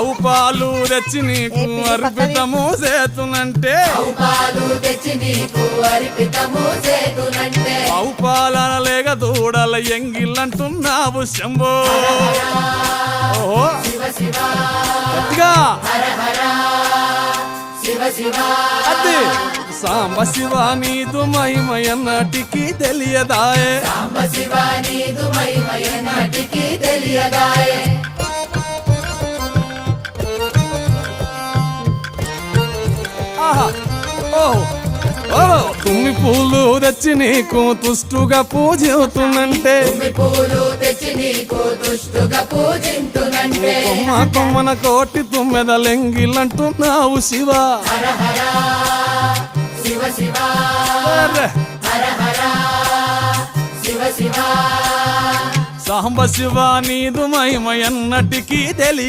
ఆవు పాలు తెచ్చి నీకు అర్పితము చేతునంటే ఆవు పాలన లేక దూడల ఎంగిల్లంటున్నావు శంభో ఓహో గట్టిగా అది సాంబ శివ నీదు మహిమయన్నటికి తెలియదాయే తుమ్మి పూలు తెచ్చి నీకు తుష్టుగా పూజవుతున్నంటే కొమ్మ కొమ్మన కోటి తుమ్మెదలెంగిలంటున్నావు శివ సాంబ శివ నీదు మహిమయన్నటికి తెలియ